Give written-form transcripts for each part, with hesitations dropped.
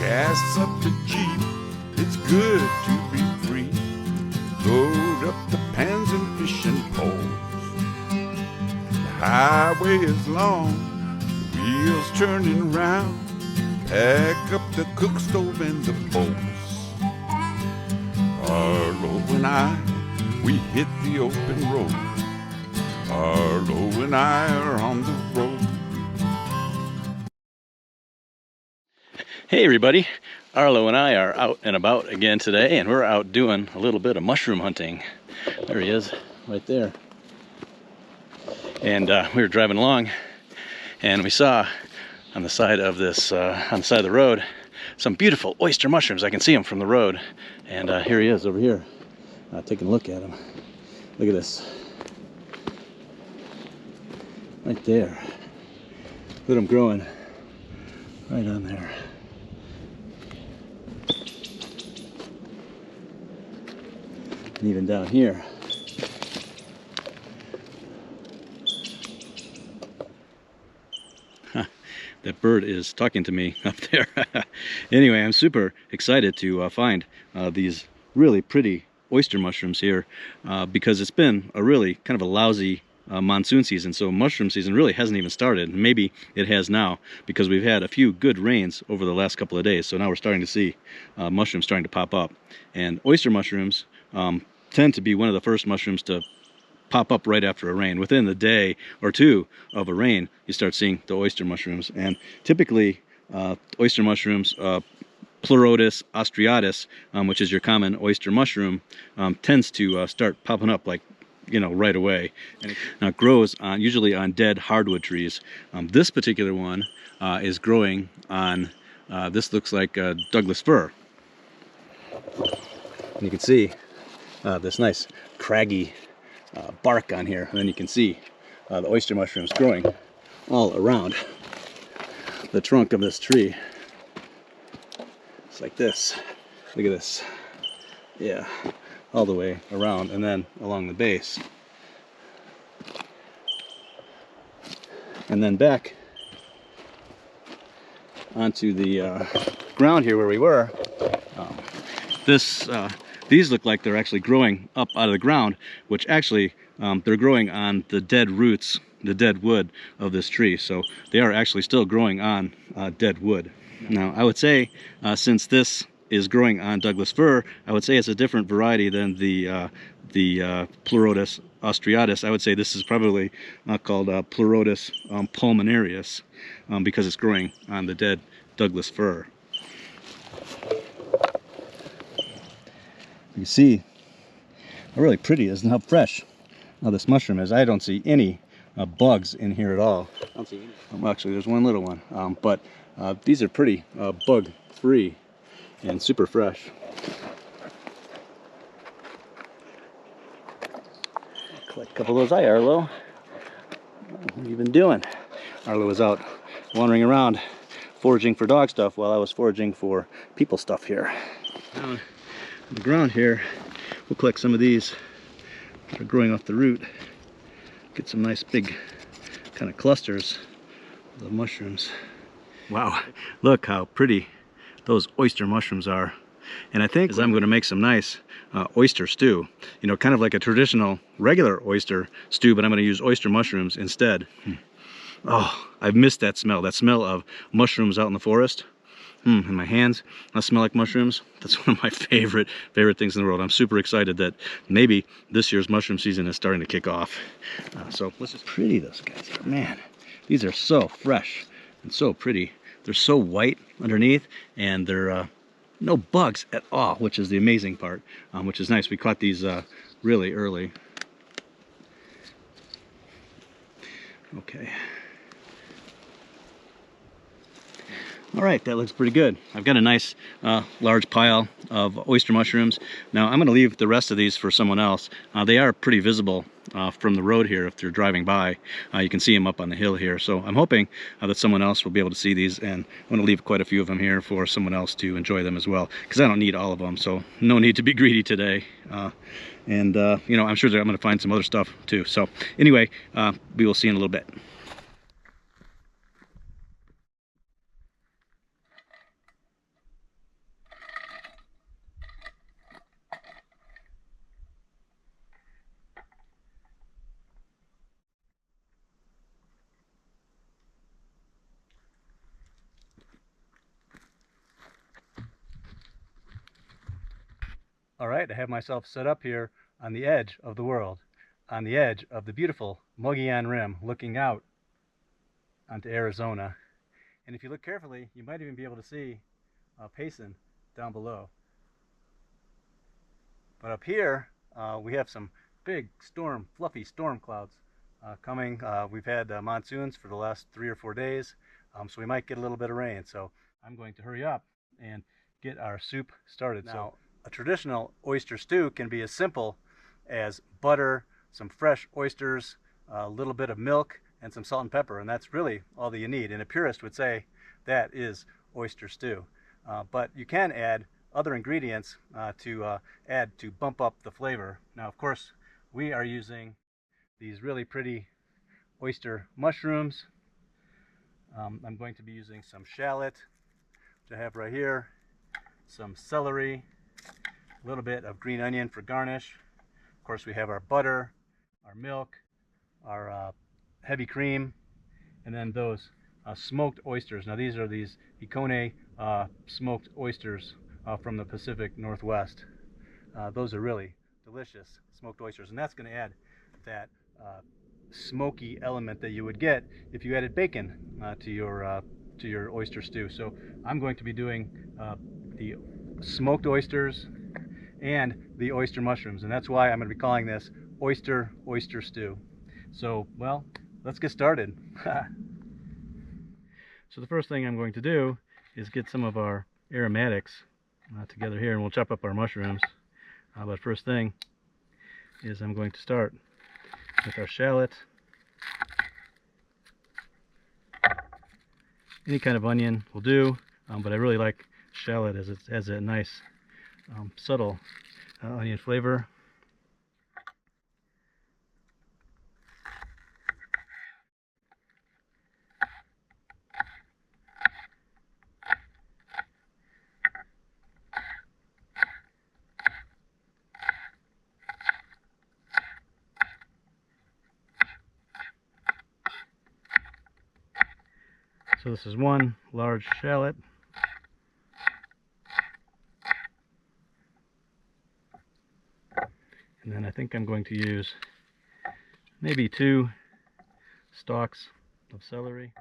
Gas up the Jeep, it's good to be free. Load up the pans and fishing poles. The highway is long, the wheels turning round. Pack up the cook stove and the bowls. Arlo and I, we hit the open road. Arlo and I are on the road. Hey everybody, Arlo and I are out and about again today, and we're out doing a little bit of mushroom hunting. There he is, right there. And we were driving along, and we saw on the side of this, on the side of the road, some beautiful oyster mushrooms. I can see them from the road, and here he is over here, taking a look at him. Look at this, right there. Look at him growing, right on there. And even down here. Huh, that bird is talking to me up there. Anyway, I'm super excited to find these really pretty oyster mushrooms here because it's been a really kind of a lousy monsoon season, so mushroom season really hasn't even started. Maybe it has now because we've had a few good rains over the last couple of days, so now we're starting to see mushrooms starting to pop up. And oyster mushrooms tend to be one of the first mushrooms to pop up right after a rain. Within the day or two of a rain, you start seeing the oyster mushrooms. And typically oyster mushrooms, Pleurotus austriatus, which is your common oyster mushroom, tends to start popping up like, you know, right away. And it grows on, usually on dead hardwood trees. This particular one is growing on, this looks like Douglas fir. And you can see this nice craggy bark on here, and then you can see the oyster mushrooms growing all around the trunk of this tree. It's like this. Look at this. Yeah, all the way around and then along the base. And then back onto the ground here where we were. These look like they're actually growing up out of the ground, which actually they're growing on the dead roots, the dead wood of this tree. So they are actually still growing on dead wood. Now, I would say since this is growing on Douglas fir, I would say it's a different variety than the Pleurotus austriatus. I would say this is probably called Pleurotus pulmonarius because it's growing on the dead Douglas fir. You see how really pretty it is and how fresh this mushroom is. I don't see any bugs in here at all. I don't see any. Well, actually, there's one little one, but these are pretty bug-free and super fresh. Collect a couple of those. Hi, Arlo. What have you been doing? Arlo was out wandering around foraging for dog stuff while I was foraging for people stuff here. Down on the ground here, we'll collect some of these that are growing off the root. Get some nice big kind of clusters of the mushrooms. Wow, look how pretty those oyster mushrooms are. And I think I'm going to make some nice oyster stew. You know, kind of like a traditional regular oyster stew, but I'm going to use oyster mushrooms instead. Oh, I've missed that smell of mushrooms out in the forest. In my hands, I smell like mushrooms. That's one of my favorite things in the world. I'm super excited that maybe this year's mushroom season is starting to kick off. So let's just pretty those guys are. Man, these are so fresh and so pretty. They're so white underneath, and they're no bugs at all, which is the amazing part, which is nice. We caught these really early. Okay. All right, that looks pretty good. I've got a nice large pile of oyster mushrooms. Now I'm going to leave the rest of these for someone else. They are pretty visible from the road here if you're driving by. You can see them up on the hill here. So I'm hoping that someone else will be able to see these, and I'm going to leave quite a few of them here for someone else to enjoy them as well, because I don't need all of them, so no need to be greedy today. You know, I'm sure that I'm going to find some other stuff too. So anyway, we will see in a little bit. All right, I have myself set up here on the edge of the world, on the edge of the beautiful Mogollon Rim, looking out onto Arizona. And if you look carefully, you might even be able to see Payson down below. But up here, we have some big fluffy storm clouds coming. We've had monsoons for the last 3 or 4 days, so we might get a little bit of rain. So I'm going to hurry up and get our soup started. Now, a traditional oyster stew can be as simple as butter, some fresh oysters, a little bit of milk, and some salt and pepper, and that's really all that you need. And a purist would say that is oyster stew. But you can add other ingredients to bump up the flavor. Now, of course, we are using these really pretty oyster mushrooms. I'm going to be using some shallot, which I have right here, some celery, a little bit of green onion for garnish. Of course, we have our butter, our milk, our heavy cream, and then those smoked oysters. Now, these are these Icone smoked oysters from the Pacific Northwest. Those are really delicious smoked oysters, and that's going to add that smoky element that you would get if you added bacon to your oyster stew. So I'm going to be doing the smoked oysters and the oyster mushrooms, and that's why I'm going to be calling this oyster stew. So, well, let's get started. So the first thing I'm going to do is get some of our aromatics together here, and we'll chop up our mushrooms. But first thing is I'm going to start with our shallot. Any kind of onion will do, but I really like shallot as it has a nice subtle onion flavor. So this is one large shallot. And then I think I'm going to use maybe 2 stalks of celery.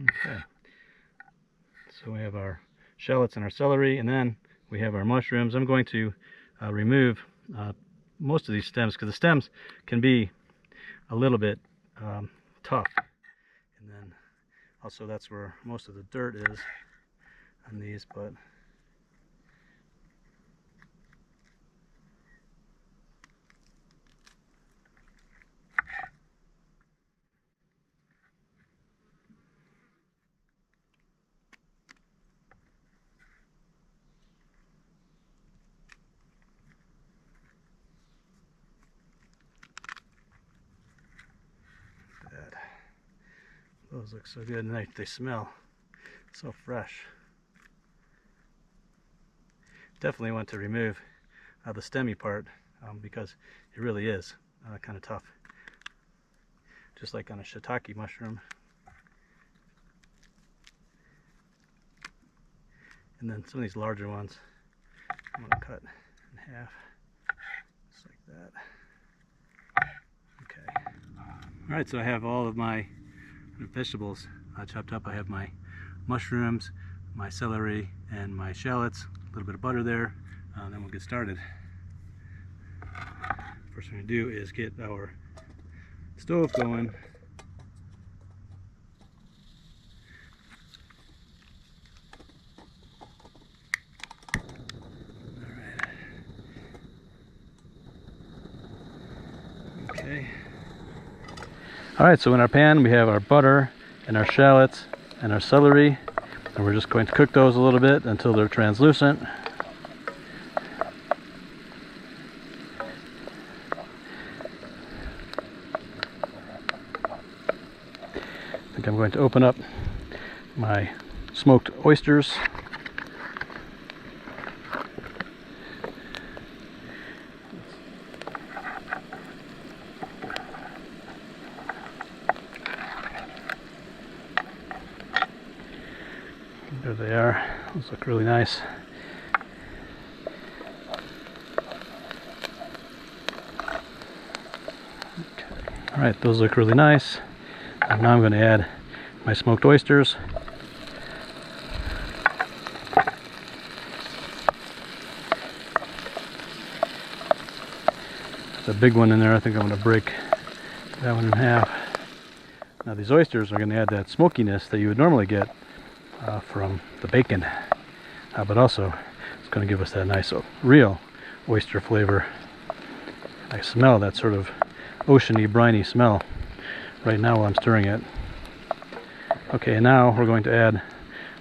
Okay, so we have our shallots and our celery, and then we have our mushrooms. I'm going to remove most of these stems, because the stems can be a little bit tough, and then also that's where most of the dirt is on these. But those look so good, and they smell so fresh. Definitely want to remove the stemmy part because it really is kind of tough, just like on a shiitake mushroom. And then some of these larger ones I'm going to cut in half, just like that. Okay. All right, so I have all of my vegetables chopped up. I have my mushrooms, my celery, and my shallots, a little bit of butter there, then we'll get started. First thing we're going to do is get our stove going. Alright. Okay. Alright, so in our pan we have our butter and our shallots and our celery, and we're just going to cook those a little bit until they're translucent. I think I'm going to open up my smoked oysters. There they are. Those look really nice. Okay. Alright, those look really nice. And now I'm going to add my smoked oysters. There's a big one in there. I think I'm going to break that one in half. Now these oysters are going to add that smokiness that you would normally get from the bacon, but also it's going to give us that nice real oyster flavor. I smell that sort of oceany, briny smell right now while I'm stirring it. Okay, now we're going to add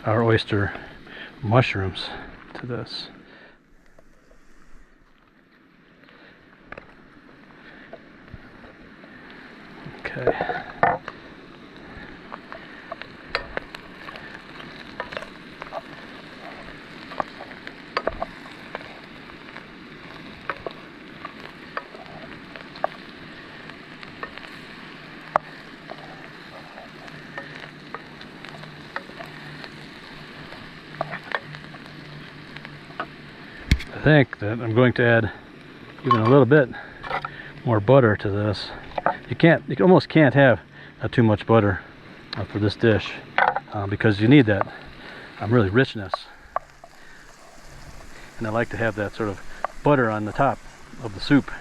our oyster mushrooms to this. Okay. I think that I'm going to add even a little bit more butter to this. You almost can't have too much butter for this dish because you need that really richness. And I like to have that sort of butter on the top of the soup.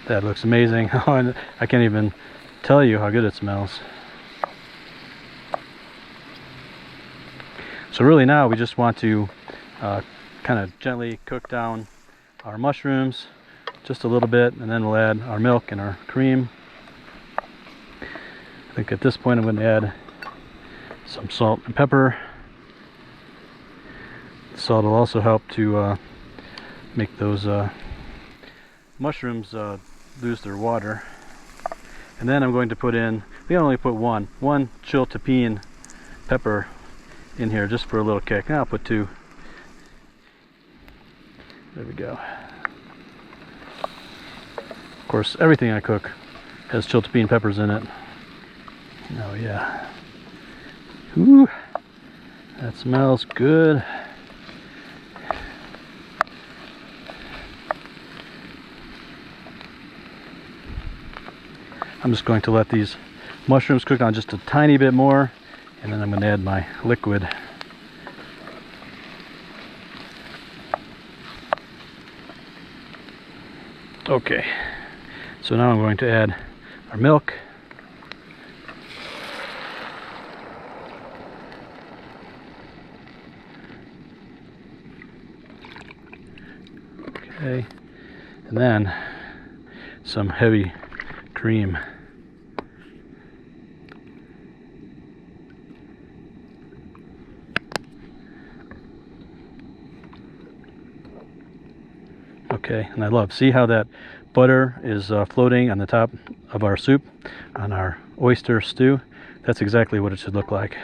That looks amazing. I can't even tell you how good it smells. So really now we just want to kind of gently cook down our mushrooms just a little bit, and then we'll add our milk and our cream. I think at this point I'm going to add some salt and pepper. The salt will also help to make those mushrooms lose their water. And then I'm going to put in, we only put one chiltepin pepper in here just for a little kick. Now I'll put 2. There we go. Of course, everything I cook has chiltepin peppers in it. Oh yeah. Ooh, that smells good. I'm just going to let these mushrooms cook on just a tiny bit more, and then I'm going to add my liquid. Okay, so now I'm going to add our milk. Okay, and then some heavy cream. Okay, and I love, see how that butter is floating on the top of our soup, on our oyster stew? That's exactly what it should look like.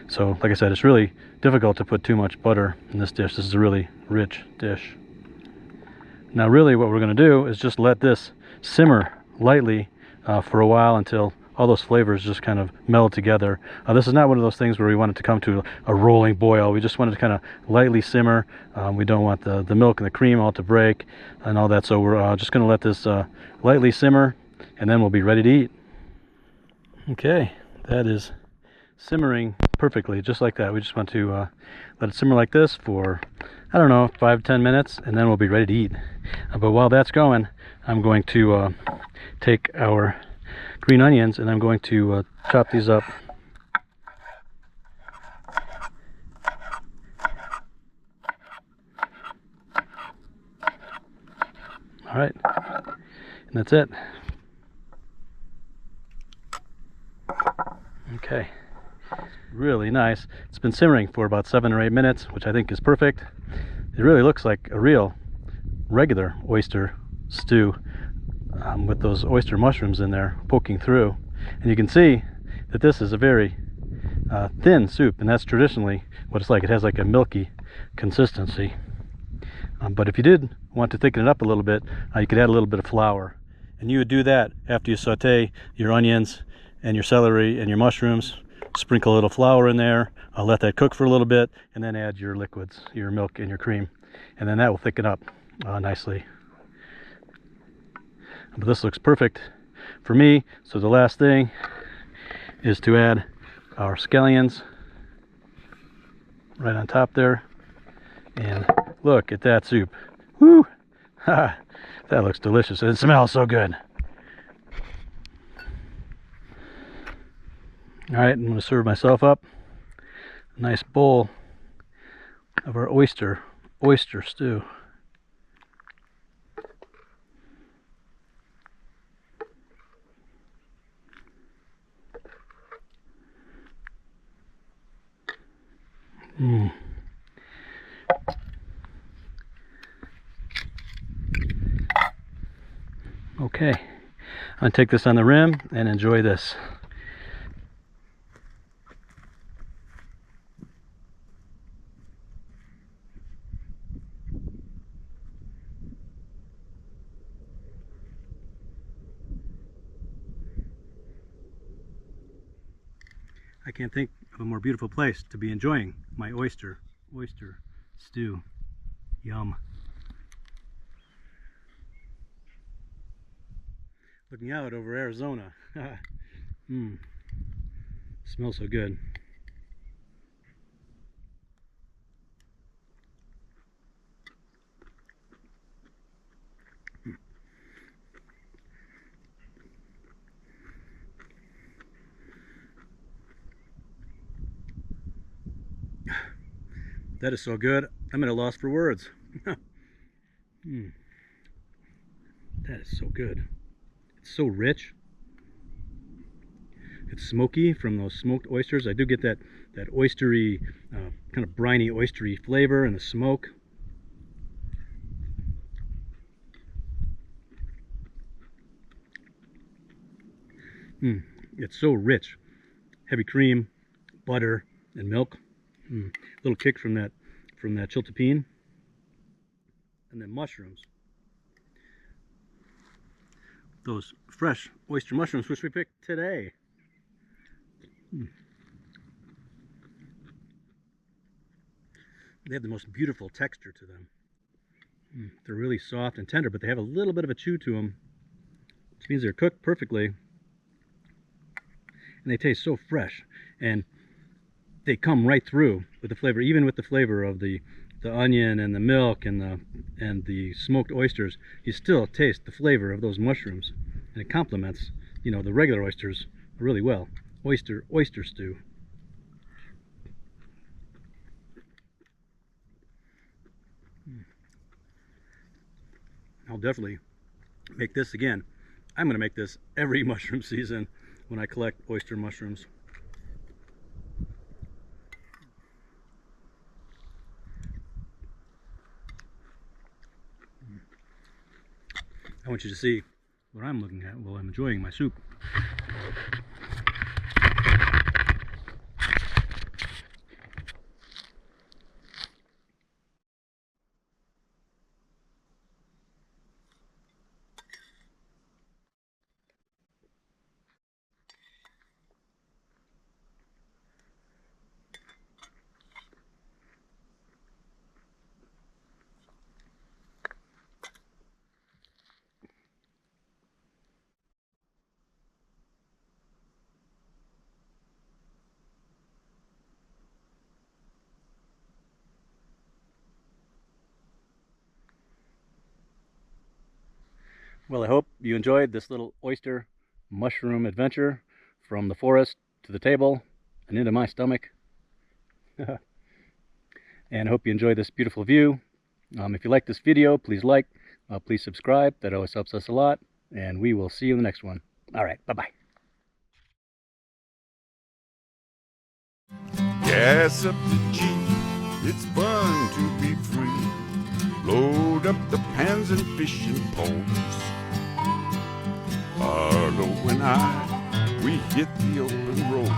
So, like I said, it's really difficult to put too much butter in this dish. This is a really rich dish. Now really what we're going to do is just let this simmer lightly for a while until all those flavors just kind of meld together. This is not one of those things where we want it to come to a rolling boil. We just want it to kind of lightly simmer. We don't want the milk and the cream all to break and all that, so we're just going to let this lightly simmer, and then we'll be ready to eat. Okay, that is simmering perfectly, just like that. We just want to let it simmer like this for, I don't know, 5-10 minutes, and then we'll be ready to eat. But while that's going, I'm going to take our green onions, and I'm going to chop these up. All right, and that's it. Okay, really nice. It's been simmering for about 7 or 8 minutes, which I think is perfect. It really looks like a real regular oyster stew with those oyster mushrooms in there poking through. And you can see that this is a very thin soup, and that's traditionally what it's like. It has like a milky consistency. But if you did want to thicken it up a little bit, you could add a little bit of flour. And you would do that after you saute your onions and your celery and your mushrooms. Sprinkle a little flour in there, let that cook for a little bit, and then add your liquids, your milk and your cream. And then that will thicken up nicely. But this looks perfect for me. So the last thing is to add our scallions right on top there. And look at that soup. Woo! Ha! That looks delicious. It smells so good. Alright, I'm going to serve myself up a nice bowl of our oyster stew. Okay, I'm going to take this on the rim and enjoy this. I can't think of a more beautiful place to be enjoying my oyster stew. Yum. Looking out over Arizona. Smells so good. That is so good. I'm at a loss for words. That is so good. It's so rich. It's smoky from those smoked oysters. I do get that oystery, kind of briny, oystery flavor and the smoke. It's so rich. Heavy cream, butter, and milk. Little kick from that chiltepine, and then mushrooms. Those fresh oyster mushrooms, which we picked today. They have the most beautiful texture to them. They're really soft and tender, but they have a little bit of a chew to them, which means they're cooked perfectly. And they taste so fresh, and they come right through with the flavor, even with the flavor of the onion and the milk and the smoked oysters. You still taste the flavor of those mushrooms, and it complements, you know, the regular oysters really well. Oyster stew. I'll definitely make this again. I'm going to make this every mushroom season when I collect oyster mushrooms. I want you to see what I'm looking at while I'm enjoying my soup. Well, I hope you enjoyed this little oyster mushroom adventure from the forest to the table and into my stomach. And I hope you enjoyed this beautiful view. If you like this video, please like, Please subscribe. That always helps us a lot. And we will see you in the next one. All right. Bye-bye. Gas up the Jeep, it's fun to be free. Load up the pans and fishing poles. Arlo and I, we hit the open road.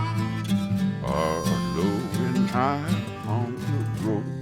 Arlo and I on the road.